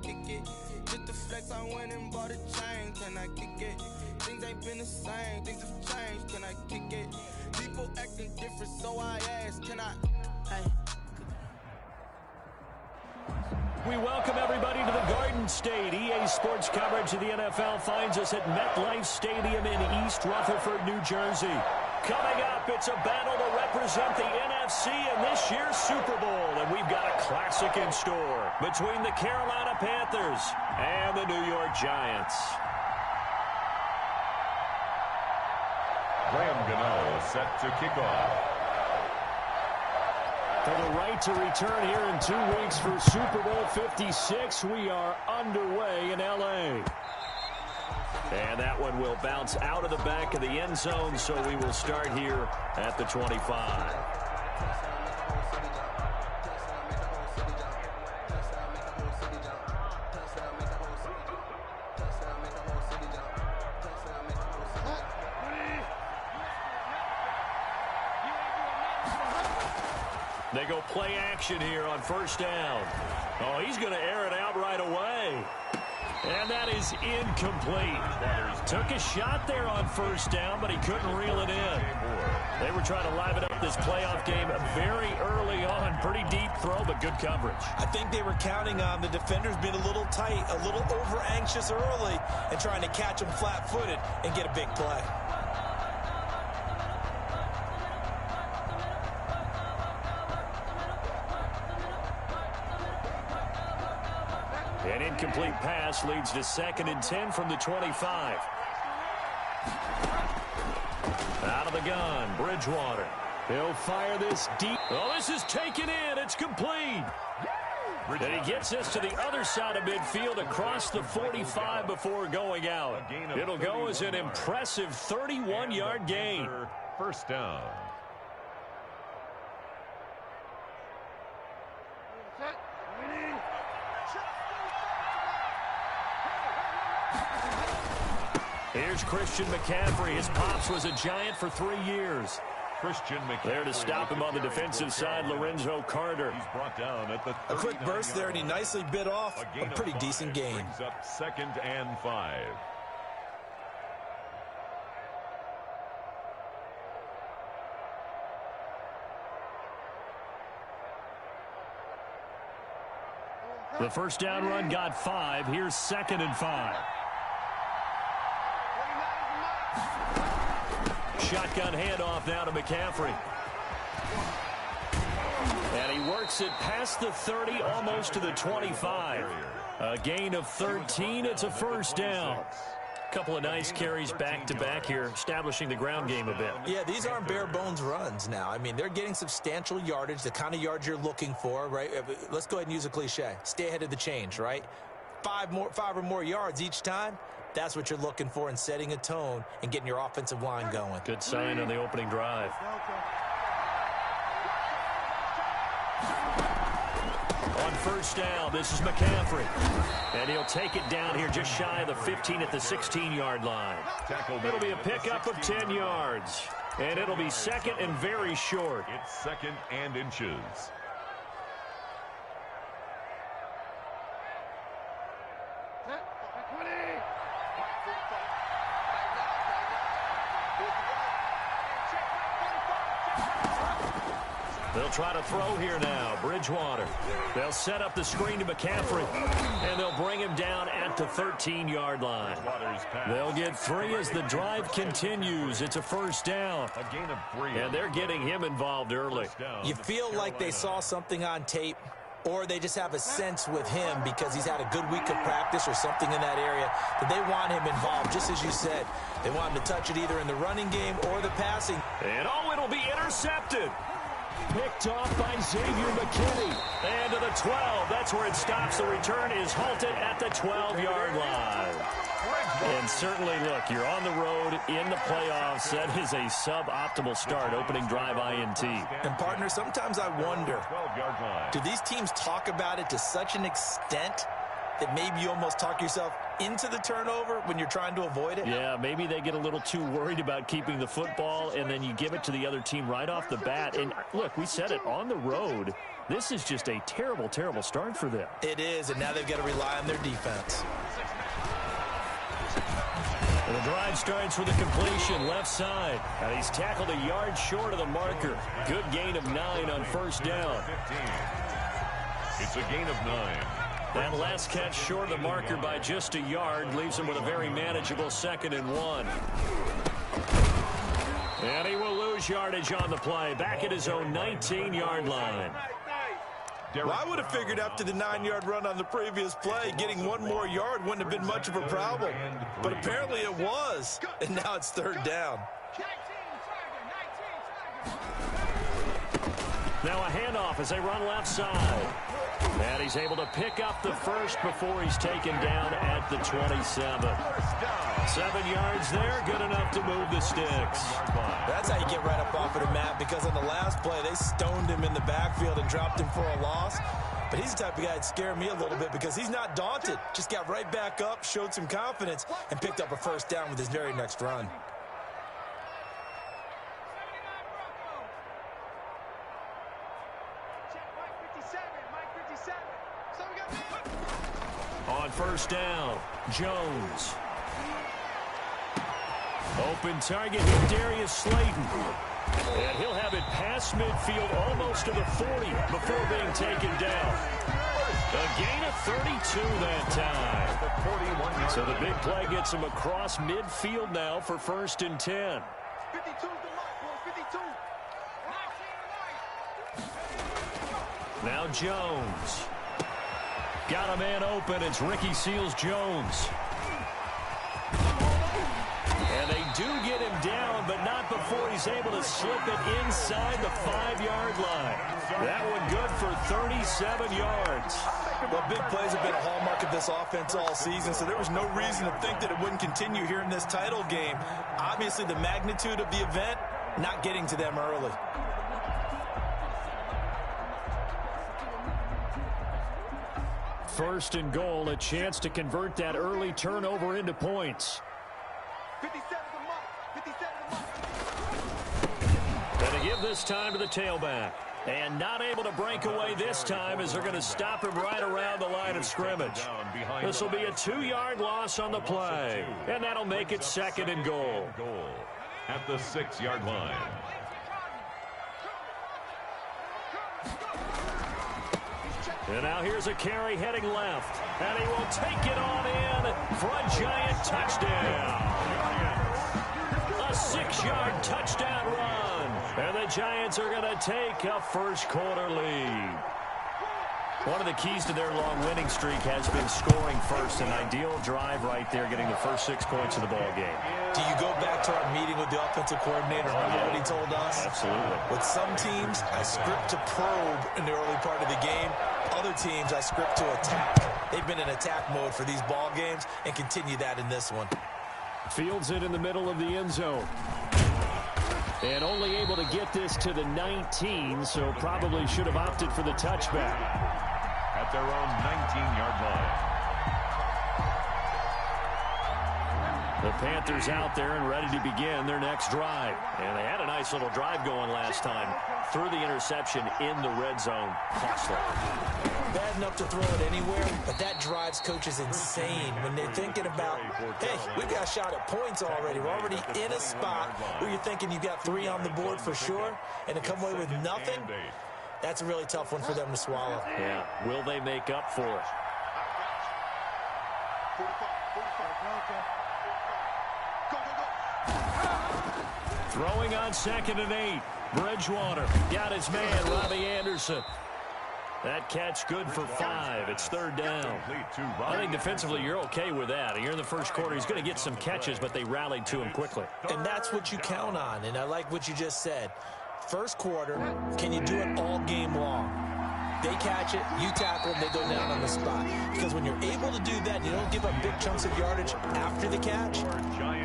kick it? Just the flex, I went and bought a chain. Can I kick it? Things ain't been the same, things have changed. Can I kick it? People acting different, so I ask, can I? Hey. We welcome everybody to the Garden State. EA Sports coverage of the NFL finds us at MetLife Stadium in East Rutherford, New Jersey. Coming up, it's a battle to represent the NFC in this year's Super Bowl. And we've got a classic in store between the Carolina Panthers and the New York Giants. Graham Gano set to kick off. For the right to return here in 2 weeks for Super Bowl 56, we are underway in L.A. And that one will bounce out of the back of the end zone, so we will start here at the 25. They go play action here on first down. Oh, he's going to air it out right away. And that is incomplete. Took a shot there on first down, but he couldn't reel it in. They were trying to liven up this playoff game very early on. Pretty deep throw, but good coverage. I think they were counting on the defenders being a little tight, a little over-anxious early, and trying to catch them flat-footed and get a big play. An incomplete pass leads to 2nd and 10 from the 25. Out of the gun, Bridgewater. He'll fire this deep. Oh, this is taken in. It's complete. And he gets us to the other side of midfield across the 45 before going out. It'll go as an impressive 31-yard gain. First down. Here's Christian McCaffrey. His pops was a Giant for 3 years. Christian McCaffrey. There to stop him on the defensive side, Lorenzo Carter. He's brought down at the a quick burst there, and he nicely bit off a pretty decent gain. Brings up 2nd and 5. The first down run got 5. Here's 2nd and 5. Shotgun handoff now to McCaffrey. And he works it past the 30, almost to the 25. A gain of 13. It's a first down. Couple of nice carries back-to-back here, establishing the ground game a bit. Yeah, these aren't bare-bones runs now. I mean, they're getting substantial yardage, the kind of yards you're looking for, right? Let's go ahead and use a cliche. Stay ahead of the change, right? 5 or more yards each time. That's what you're looking for in setting a tone and getting your offensive line going. Good sign on the opening drive. On first down, this is McCaffrey. And he'll take it down here just shy of the 15 at the 16-yard line. It'll be a pickup of 10 yards. And it'll be 2nd and very short. It's 2nd and inches. They'll try to throw here now. Bridgewater. They'll set up the screen to McCaffrey. And they'll bring him down at the 13-yard line. They'll get 3 as the drive continues. It's a first down. A gain of 3. And they're getting him involved early. You feel like they saw something on tape, or they just have a sense with him because he's had a good week of practice or something in that area that they want him involved, just as you said. They want him to touch it either in the running game or the passing. And it'll be intercepted. Picked off by Xavier McKinney. And to the 12. That's where it stops. The return is halted at the 12-yard line. And certainly, look, you're on the road in the playoffs. That is a suboptimal start, opening drive INT. And, partner, sometimes I wonder, do these teams talk about it to such an extent that maybe you almost talk yourself into the turnover when you're trying to avoid it? Yeah, maybe they get a little too worried about keeping the football, and then you give it to the other team right off the bat. And look, we said it, on the road, this is just a terrible, terrible start for them. It is, and now they've got to rely on their defense. And the drive starts with a completion left side. And he's tackled a yard short of the marker. Good gain of 9 on first down. 15. It's a gain of 9. That last catch short of the marker by just a yard leaves him with a very manageable 2nd and 1. And he will lose yardage on the play. Back at his own 19-yard line. Well, I would have figured after the 9-yard run on the previous play, getting one more yard wouldn't have been much of a problem. But apparently it was. And now it's 3rd down. Now a handoff as they run left side. And he's able to pick up the first before he's taken down at the 27. 7 yards there, good enough to move the sticks. That's how you get right up off of the mat, because on the last play, they stoned him in the backfield and dropped him for a loss. But he's the type of guy that scared me a little bit because he's not daunted. Just got right back up, showed some confidence, and picked up a first down with his very next run. On first down, Jones. Open target, Darius Slayton. And he'll have it past midfield almost to the 40 before being taken down. A gain of 32 that time. So the big play gets him across midfield now for 1st and 10. Now Jones. Got a man open. It's Ricky Seals-Jones. And they do get him down, but not before he's able to slip it inside the 5-yard line. That one good for 37 yards. Well, big plays have been a hallmark of this offense all season, so there was no reason to think that it wouldn't continue here in this title game. Obviously, the magnitude of the event not getting to them early. First and goal, a chance to convert that early turnover into points. Going to give this time to the tailback. And not able to break away this time as they're going to stop him right around the line of scrimmage. This will be a 2-yard loss on the play. And that'll make it 2nd and goal. At the 6-yard line. And now here's a carry heading left. And he will take it on in for a giant touchdown. A 6-yard touchdown run. And the Giants are going to take a first-quarter lead. One of the keys to their long winning streak has been scoring first. An ideal drive right there, getting the first 6 points of the ball game. Do you go back to our meeting with the offensive coordinator? Remember what he told us? Absolutely. With some teams, I script to probe in the early part of the game. Other teams, I script to attack. They've been in attack mode for these ball games and continue that in this one. Fields it in the middle of the end zone. And only able to get this to the 19, so probably should have opted for the touchback. At their own 19-yard line. The Panthers out there and ready to begin their next drive. And they had a nice little drive going last time. Threw the interception in the red zone. Costly. Bad enough to throw it anywhere, but that drives coaches insane when they're thinking about, hey, we've got a shot at points already. We're already in a spot where you're thinking you've got 3 on the board for sure, and to come away with nothing, that's a really tough one for them to swallow. Yeah, will they make up for it? Throwing on 2nd and 8. Bridgewater got his man, Robbie Anderson. That catch good for 5. It's 3rd down. I think defensively you're okay with that. You're in the first quarter. He's going to get some catches, but they rallied to him quickly. And that's what you count on, and I like what you just said. First quarter, can you do it all game long? They catch it, you tackle them, they go down on the spot. Because when you're able to do that, you don't give up big chunks of yardage after the catch,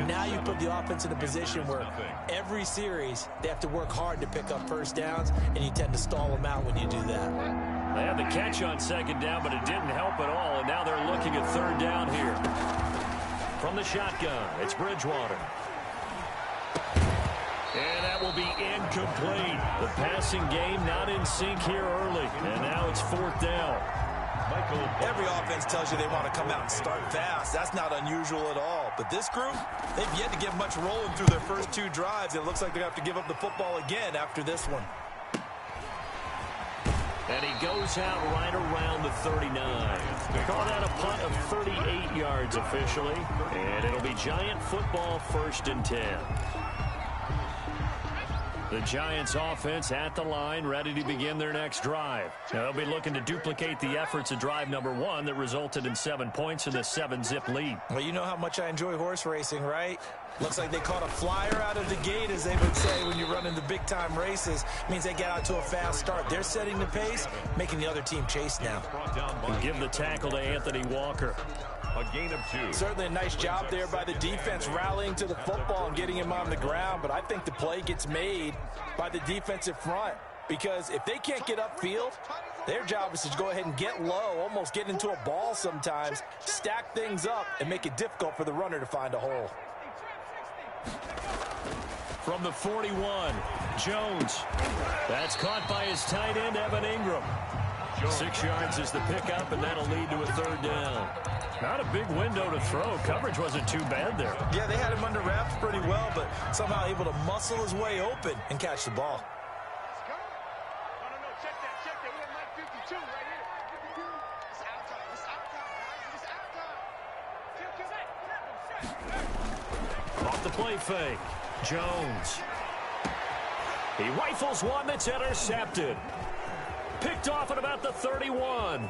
now you put the offense in a position where every series they have to work hard to pick up first downs, and you tend to stall them out when you do that. They had the catch on second down, but it didn't help at all, and now they're looking at third down here. From the shotgun, it's Bridgewater. And that will be incomplete. The passing game not in sync here early, and now it's fourth down. Every offense tells you they want to come out and start fast. That's not unusual at all. But this group, they've yet to get much rolling through their first two drives. It looks like they have to give up the football again after this one. And he goes out right around the 39. Call that a punt of 38 yards officially. And it'll be Giant football, 1st and 10. The Giants offense at the line, ready to begin their next drive. Now, they'll be looking to duplicate the efforts of drive number 1 that resulted in 7 points in the 7-zip lead. Well, you know how much I enjoy horse racing, right? Looks like they caught a flyer out of the gate, as they would say when you run into big-time races. Means they get out to a fast start. They're setting the pace, making the other team chase now. And give the tackle to Anthony Walker. A gain of 2. Certainly a nice job there by the defense rallying to the football and getting him on the ground, but I think the play gets made by the defensive front, because if they can't get upfield, their job is to go ahead and get low, almost get into a ball sometimes, stack things up, and make it difficult for the runner to find a hole. From the 41, Jones. That's caught by his tight end, Evan Ingram. 6 yards is the pickup, and that'll lead to a third down. Not a big window to throw. Coverage wasn't too bad there. Yeah, they had him under wraps pretty well, but somehow able to muscle his way open and catch the ball. Off the play fake. Jones. He rifles one that's intercepted. Picked off at about the 31.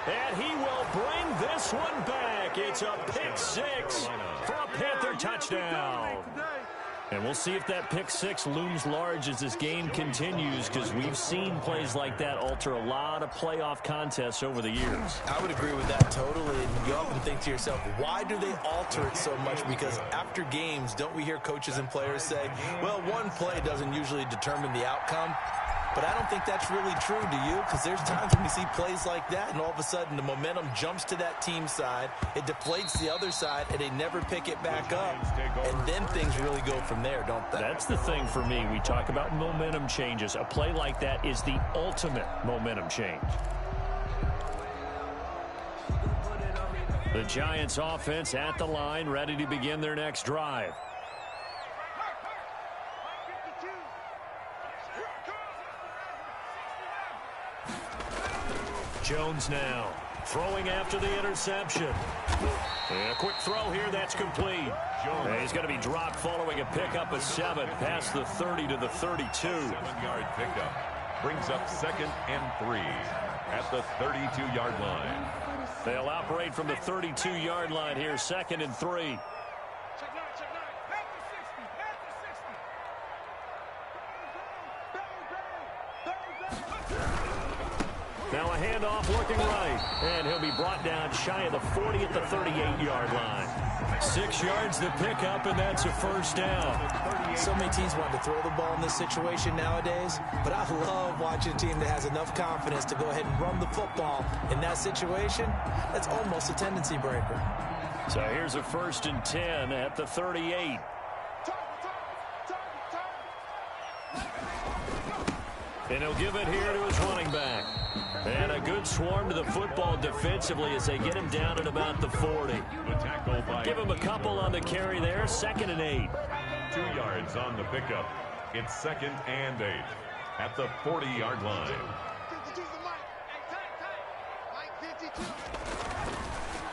And he will bring this one back. It's a pick 6 for a Panther touchdown. And we'll see if that pick 6 looms large as this game continues, because we've seen plays like that alter a lot of playoff contests over the years. I would agree with that totally. And you often think to yourself, why do they alter it so much? Because after games, don't we hear coaches and players say, well, one play doesn't usually determine the outcome? But I don't think that's really true, do you? Because there's times when we see plays like that, and all of a sudden the momentum jumps to that team's side, it deflates the other side, and they never pick it back up. And then things really go from there, don't they? That's the thing for me. We talk about momentum changes. A play like that is the ultimate momentum change. The Giants offense at the line, ready to begin their next drive. Jones now throwing after the interception. And a quick throw here, that's complete. And he's going to be dropped following a pickup of 7 past the 30 to the 32. 7-yard pickup brings up 2nd and 3 at the 32-yard line. They'll operate from the 32-yard line here, 2nd and 3. Now a handoff looking right, and he'll be brought down shy of the 40 at the 38-yard line. 6 yards to pick up, and that's a first down. So many teams want to throw the ball in this situation nowadays, but I love watching a team that has enough confidence to go ahead and run the football. In that situation, that's almost a tendency breaker. So here's a 1st and 10 at the 38. And he'll give it here to his running back. And a good swarm to the football defensively as they get him down at about the 40. Give him a couple on the carry there, 2nd and 8. 2 yards on the pickup. It's 2nd and 8 at the 40-yard line.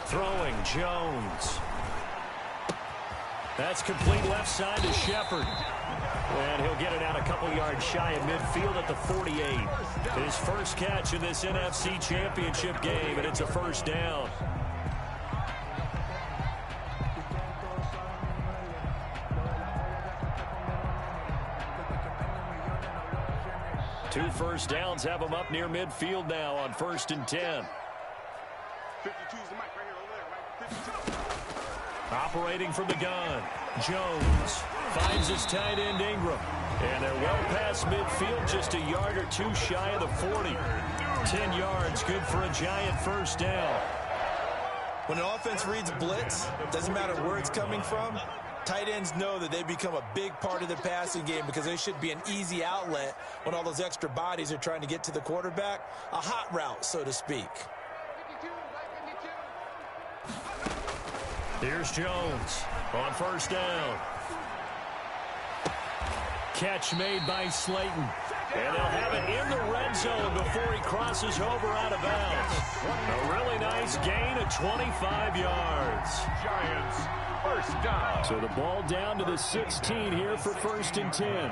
Throwing Jones. That's complete left side to Shepard. And he'll get it out a couple yards shy of midfield at the 48. His first catch in this NFC Championship game, and it's a first down. Two first downs have him up near midfield now on 1st and 10. Operating from the gun, Jones finds his tight end Ingram. And they're well past midfield, just a yard or two shy of the 40. 10 yards, good for a Giant first down. When an offense reads blitz, doesn't matter where it's coming from, tight ends know that they become a big part of the passing game because they should be an easy outlet when all those extra bodies are trying to get to the quarterback. A hot route, so to speak. Here's Jones on first down. Catch made by Slayton. And they'll have it in the red zone before he crosses over out of bounds. A really nice gain of 25 yards. Giants, first down. So the ball down to the 16 here for 1st and 10.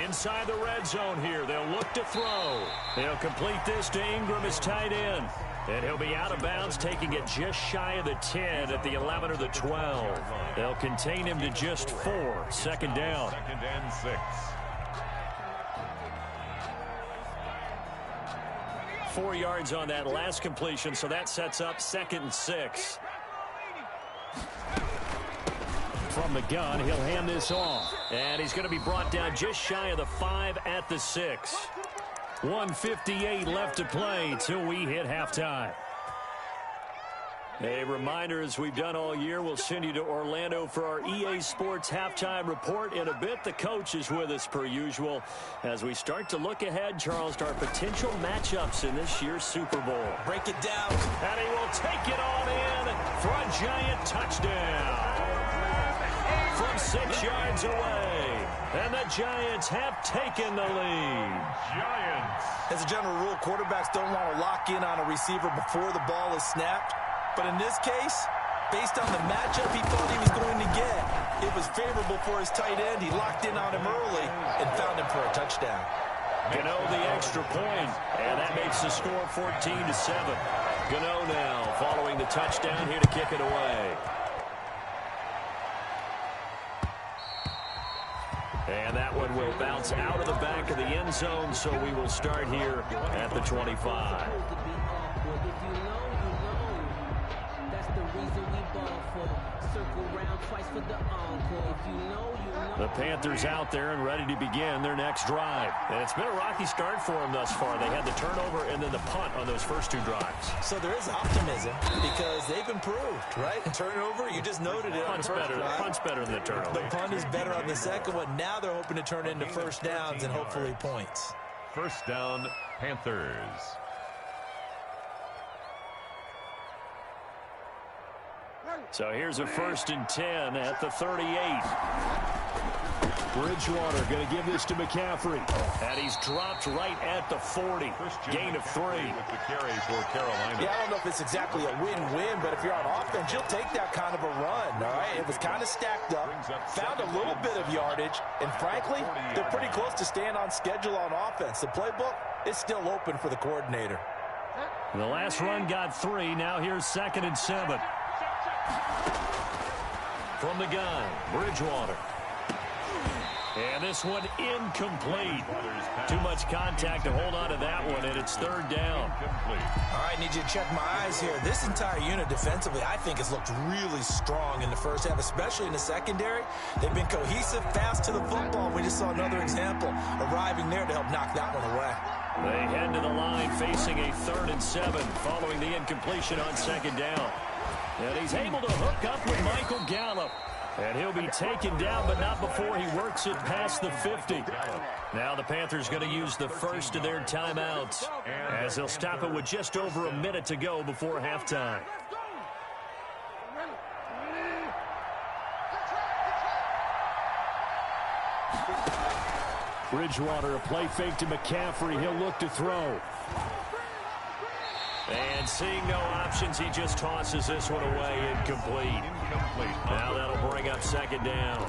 Inside the red zone here, they'll look to throw. They'll complete this to Ingram as tight end. And he'll be out of bounds, taking it just shy of the 10 at the 11 or the 12. They'll contain him to just 4. Second down. 2nd and 6. 4 yards on that last completion, so that sets up 2nd and 6. From the gun, he'll hand this off. And he's going to be brought down just shy of the 5 at the 6. 1:58 left to play till we hit halftime. A reminder, as we've done all year, we'll send you to Orlando for our EA Sports halftime report in a bit. The coach is with us per usual as we start to look ahead, Charles, to our potential matchups in this year's Super Bowl. Break it down. And he will take it on in for a Giant touchdown. From 6 yards away. And the Giants have taken the lead. Giants. As a general rule, quarterbacks don't want to lock in on a receiver before the ball is snapped. But in this case, based on the matchup he thought he was going to get, it was favorable for his tight end. He locked in on him early and found him for a touchdown. Gano the extra point, and that makes the score 14-7. Gano now following the touchdown here to kick it away. And that one will bounce out of the back of the end zone, so we will start here at the 25. The Panthers out there and ready to begin their next drive. And it's been a rocky start for them thus far. They had the turnover and then the punt on those first 2 drives. So there is optimism because they've improved, right? Turnover, you just noted it. Punt's better than the turnover. The punt is better on the second one. Now they're hoping to turn it into first downs and hopefully points. First down, Panthers. So here's a 1st and 10 at the 38. Bridgewater going to give this to McCaffrey. And he's dropped right at the 40. Gain of 3. With the carry for Carolina. Yeah, I don't know if it's exactly a win-win, but if you're on offense, you'll take that kind of a run, all right? It was kind of stacked up, found a little bit of yardage, and frankly, they're pretty close to staying on schedule on offense. The playbook is still open for the coordinator. The last run got 3. Now here's 2nd and 7. From the gun, Bridgewater. And this one incomplete. Too much contact to hold on to that one, and it's 3rd down. All right, need you to check my eyes here. This entire unit defensively, I think, has looked really strong in the first half, especially in the secondary. They've been cohesive, fast to the football. We just saw another example arriving there to help knock that one away. They head to the line facing a 3rd and 7 following the incompletion on 2nd down. And he's able to hook up with Michael Gallup. And he'll be taken down, but not before he works it past the 50. Now the Panthers going to use the first of their timeouts as they'll stop it with just over a minute to go before halftime. Bridgewater, a play fake to McCaffrey. He'll look to throw. And seeing no options, he just tosses this one away incomplete. Now that'll bring up 2nd down.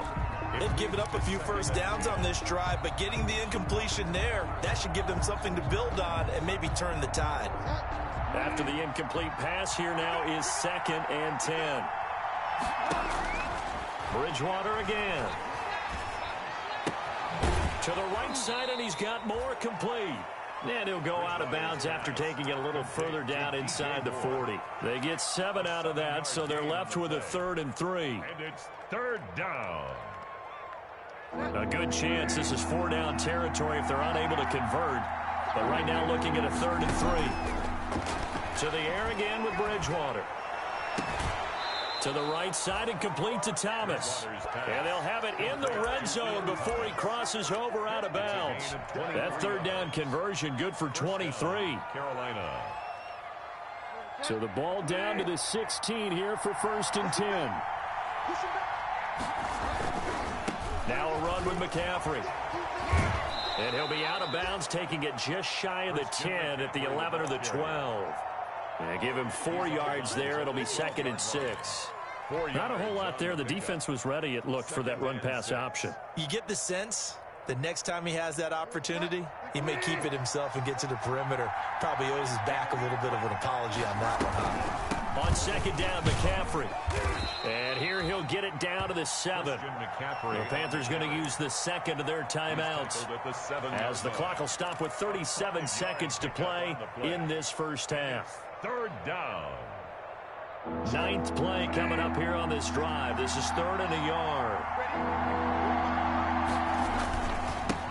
They've given up a few first downs on this drive, but getting the incompletion there, that should give them something to build on and maybe turn the tide. After the incomplete pass, here now is 2nd and 10. Bridgewater again. To the right side, and he's got more complete. And he'll go out of bounds after taking it a little further down inside the 40. They get 7 out of that, so they're left with a 3rd and 3. And it's 3rd down. A good chance this is 4-down territory if they're unable to convert. But right now looking at a 3rd and 3. To the air again with Bridgewater. To the right side and complete to Thomas. And they'll have it in the red zone before he crosses over out of bounds. That 3rd down conversion good for 23. Carolina. So the ball down to the 16 here for 1st and 10. Now a run with McCaffrey. And he'll be out of bounds, taking it just shy of the 10 at the 11 or the 12. And give him 4 yards there. It'll be 2nd and 6. Not a whole lot there. The defense was ready, it looked, for that run-pass option. You get the sense that next time he has that opportunity, he may keep it himself and get to the perimeter. Probably owes his back a little bit of an apology on that one, huh? On 2nd down, McCaffrey. And here he'll get it down to the 7. The Panthers going to use the 2nd of their timeouts as the clock will stop with 37 seconds to play in this first half. 3rd down. 9th play coming up here on this drive. This is 3rd and a yard.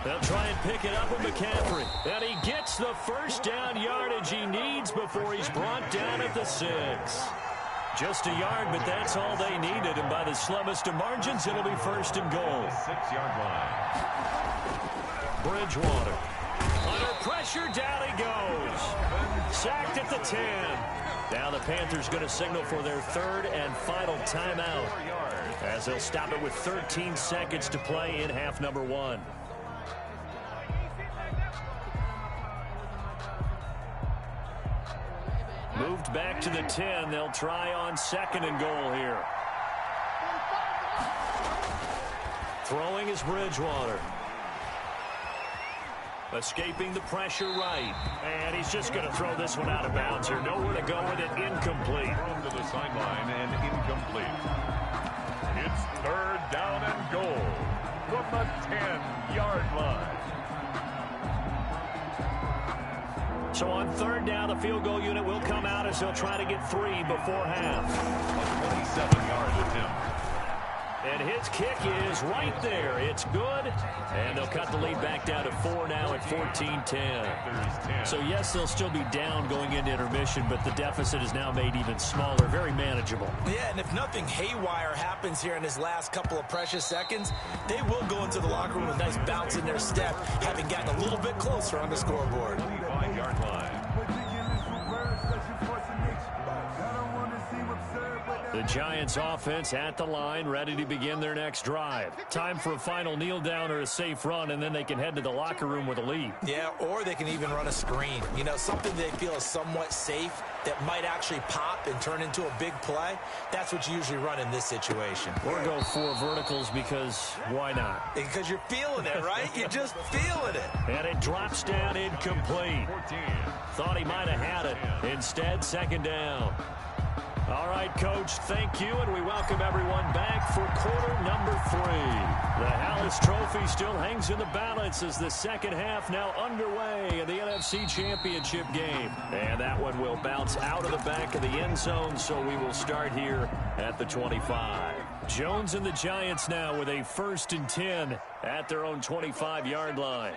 They'll try and pick it up with McCaffrey. And he gets the 1st down yardage he needs before he's brought down at the 6. Just a yard, but that's all they needed. And by the slimmest of margins, it'll be 1st and goal. 6-yard line. Bridgewater. Under pressure, down he goes. Sacked at the 10. Now the Panthers going to signal for their 3rd and final timeout as they'll stop it with 13 seconds to play in half number 1. Moved back to the 10. They'll try on 2nd and goal here. Throwing is Bridgewater. Escaping the pressure right. And he's just going to throw this one out of bounds here. Nowhere to go with it. Incomplete. Thrown to the sideline and incomplete. It's 3rd down and goal from the 10-yard line. So on 3rd down, the field goal unit will come out as they'll try to get 3 before half. A 27-yard attempt. And his kick is right there. It's good. And they'll cut the lead back down to 4 now at 14-10. So, yes, they'll still be down going into intermission, but the deficit is now made even smaller. Very manageable. Yeah, and if nothing haywire happens here in his last couple of precious seconds, they will go into the locker room with a nice bounce in their step, having gotten a little bit closer on the scoreboard. 25-yard line. The Giants offense at the line, ready to begin their next drive. Time for a final kneel down or a safe run, and then they can head to the locker room with a lead. Yeah, or they can even run a screen. You know, something they feel is somewhat safe that might actually pop and turn into a big play. That's what you usually run in this situation. Or go 4 verticals because why not? Because you're feeling it, right? You're just feeling it. And it drops down incomplete. 14. Thought he might have had it. Instead, 2nd down. All right, Coach, thank you, and we welcome everyone back for quarter number 3. The Hallis Trophy still hangs in the balance as the second half now underway in the NFC Championship game. And that one will bounce out of the back of the end zone, so we will start here at the 25. Jones and the Giants now with a 1st and 10 at their own 25-yard line.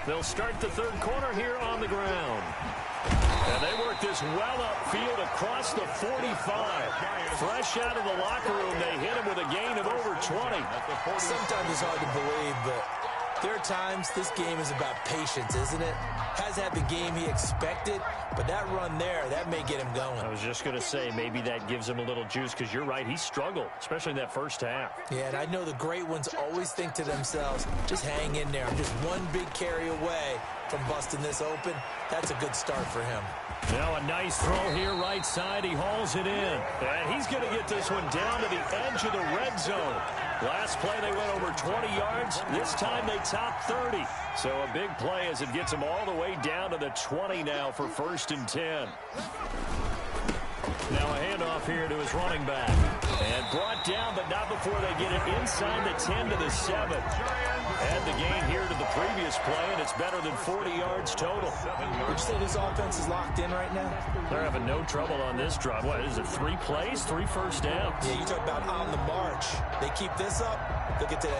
They'll start the 3rd quarter here on the ground. And they work this well upfield across the 45. Fresh out of the locker room, they hit him with a gain of over 20. Sometimes it's hard to believe, but there are times this game is about patience, isn't it? Has had the game he expected, but that run there, that may get him going. I was just going to say, maybe that gives him a little juice, because you're right, he struggled, especially in that first half. Yeah, and I know the great ones always think to themselves, just hang in there. I'm just one big carry away from busting this open. That's a good start for him. Now a nice throw here right side. He hauls it in. And he's going to get this one down to the edge of the red zone. Last play they went over 20 yards. This time they top 30. So a big play as it gets them all the way down to the 20 now for 1st and 10. Now a handoff here to his running back. And brought down, but not before they get it inside the 10 to the 7. Add the gain here to the previous play, and it's better than 40 yards total. Would you say this offense is locked in right now? They're having no trouble on this drive. What is it, 3 plays, 3 first downs? Yeah, you talk about on the march. They keep this up, they'll get to that.